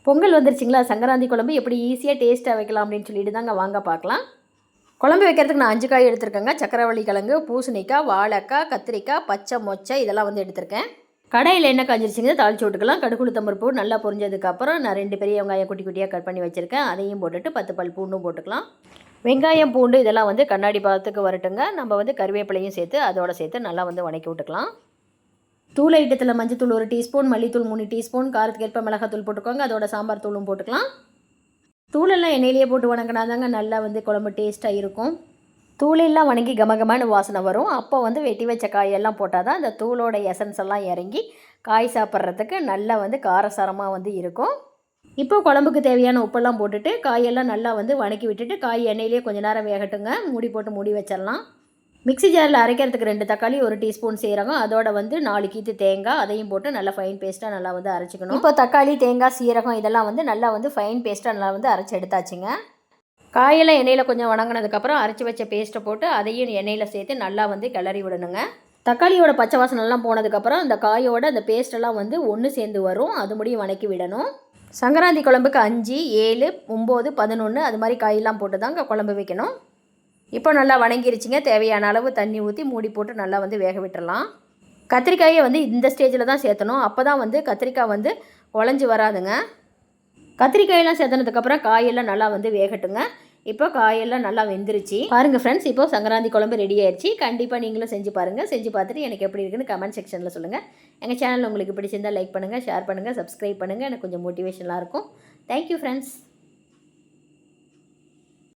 பொங்கல் வந்துருச்சுங்களா, சங்கராந்தி குழம்பு எப்படி ஈஸியாக டேஸ்ட்டாக வைக்கலாம் அப்படின்னு சொல்லிட்டு தாங்க வாங்க பார்க்கலாம். குழம்பு வைக்கிறதுக்கு நான் 5 காய் எடுத்துருக்கேங்க. சக்கரவள்ளி கிழங்கு, பூசணிக்காய், வாழைக்காய், கத்திரிக்காய், பச்சை மொச்சை இதெல்லாம் வந்து எடுத்திருக்கேன். கடாயில் எண்ணெய் காஞ்சிருச்சுங்க, தாளிச்சு விட்டுக்கலாம். கடுகு உளுத்தம் பருப்பு நல்லா பொரிஞ்சதுக்கப்புறம் நான் 2 பெரிய வெங்காயம் குட்டி குட்டியாக கட் பண்ணி வச்சுருக்கேன். அதையும் போட்டுட்டு 10 பல் பூண்டும் போட்டுக்கலாம். வெங்காயம் பூண்டு இதெல்லாம் வந்து கண்ணாடி பாதத்துக்கு வரட்டுங்க. நம்ம வந்து கருவேப்பிலையும் சேர்த்து அதோடு சேர்த்து நல்லா வந்து வணக்கி விட்டுக்கலாம். தூள் ஐட்டத்தில் மஞ்சத்தூள் 1 டீஸ்பூன், மல்லித்தூள் 3 டீஸ்பூன், காரத்துக்கு ஏற்ப மிளகாத்தூள் போட்டுக்கோங்க. அதோட சாம்பார் தூளும் போட்டுக்கலாம். தூளெல்லாம் எண்ணெயிலேயே போட்டு வணங்கினா தாங்க நல்லா வந்து குழம்பு டேஸ்ட்டாக இருக்கும். தூளெல்லாம் வணங்கி கமகமான வாசனை வரும். அப்போ வந்து வெட்டி வச்ச காயெல்லாம் போட்டால் தான் அந்த தூளோட எசன்ஸ் எல்லாம் இறங்கி காய் சாப்பிட்றதுக்கு நல்லா வந்து காரசாரமாக வந்து இருக்கும். இப்போ குழம்புக்கு தேவையான உப்பெல்லாம் போட்டுட்டு காயெல்லாம் நல்லா வந்து வணக்கி விட்டுட்டு காய் எண்ணெயிலேயே கொஞ்சம் நேரம் வேகட்டுங்க. மூடி போட்டு மூடி வச்சிடலாம். மிக்ஸி ஜாரில் அரைக்கிறதுக்கு 2 தக்காளி, 1 டீஸ்பூன் சீரகம், அதோட வந்து 4 கீத்து தேங்காய், அதையும் போட்டு நல்லா ஃபைன் பேஸ்ட்டாக நல்லா வந்து அரைச்சிக்கணும். இப்போ தக்காளி, தேங்காய், சீரகம் இதெல்லாம் வந்து நல்லா வந்து ஃபைன் பேஸ்ட்டாக நல்லா வந்து அரைச்சி எடுத்தாச்சுங்க. காயெல்லாம் எண்ணெயில் கொஞ்சம் வணங்கினதுக்கப்புறம் அரைச்சி வச்ச பேஸ்ட்டை போட்டு அதையும் எண்ணெயில் சேர்த்து நல்லா வந்து கிளறி விடணுங்க. தக்காளியோட பச்சை வாசனெல்லாம் போனதுக்கப்புறம் அந்த காயோட அந்த பேஸ்ட்டெல்லாம் வந்து ஒன்று சேர்ந்து வரும். அது முடியும் வணக்கி விடணும். சங்கராந்தி குழம்புக்கு 5, 7, 9, 11 அது மாதிரி காயெல்லாம் போட்டு தாங்க குழம்பு வைக்கணும். இப்போ நல்லா வணங்கிருச்சிங்க. தேவையான அளவு தண்ணி ஊற்றி மூடி போட்டு நல்லா வந்து வேக விட்டுறலாம். கத்திரிக்காயை வந்து இந்த ஸ்டேஜில் தான் சேர்த்தணும். அப்போ தான் வந்து கத்திரிக்காய் வந்து உடஞ்சி வராதுங்க. கத்திரிக்காயெல்லாம் சேர்த்தனதுக்கப்புறம் காயெல்லாம் நல்லா வந்து வேகட்டுங்க. இப்போ காயெல்லாம் நல்லா வெந்துருச்சு பாருங்கள் ஃப்ரெண்ட்ஸ். இப்போ சங்கராந்தி குழம்பு ரெடி ஆயிடுச்சு. கண்டிப்பாக நீங்களும் செஞ்சு பாருங்கள். செஞ்சு பார்த்துட்டு எனக்கு எப்படி இருக்குன்னு கமெண்ட் செக்ஷனில் சொல்லுங்கள். எங்கள் சேனல் உங்களுக்கு பிடிச்சிருந்தால் லைக் பண்ணுங்கள், ஷேர் பண்ணுங்கள், சப்ஸ்கிரைப் பண்ணுங்கள். எனக்கு கொஞ்சம் மோட்டிவேஷனாக இருக்கும். Thank you friends.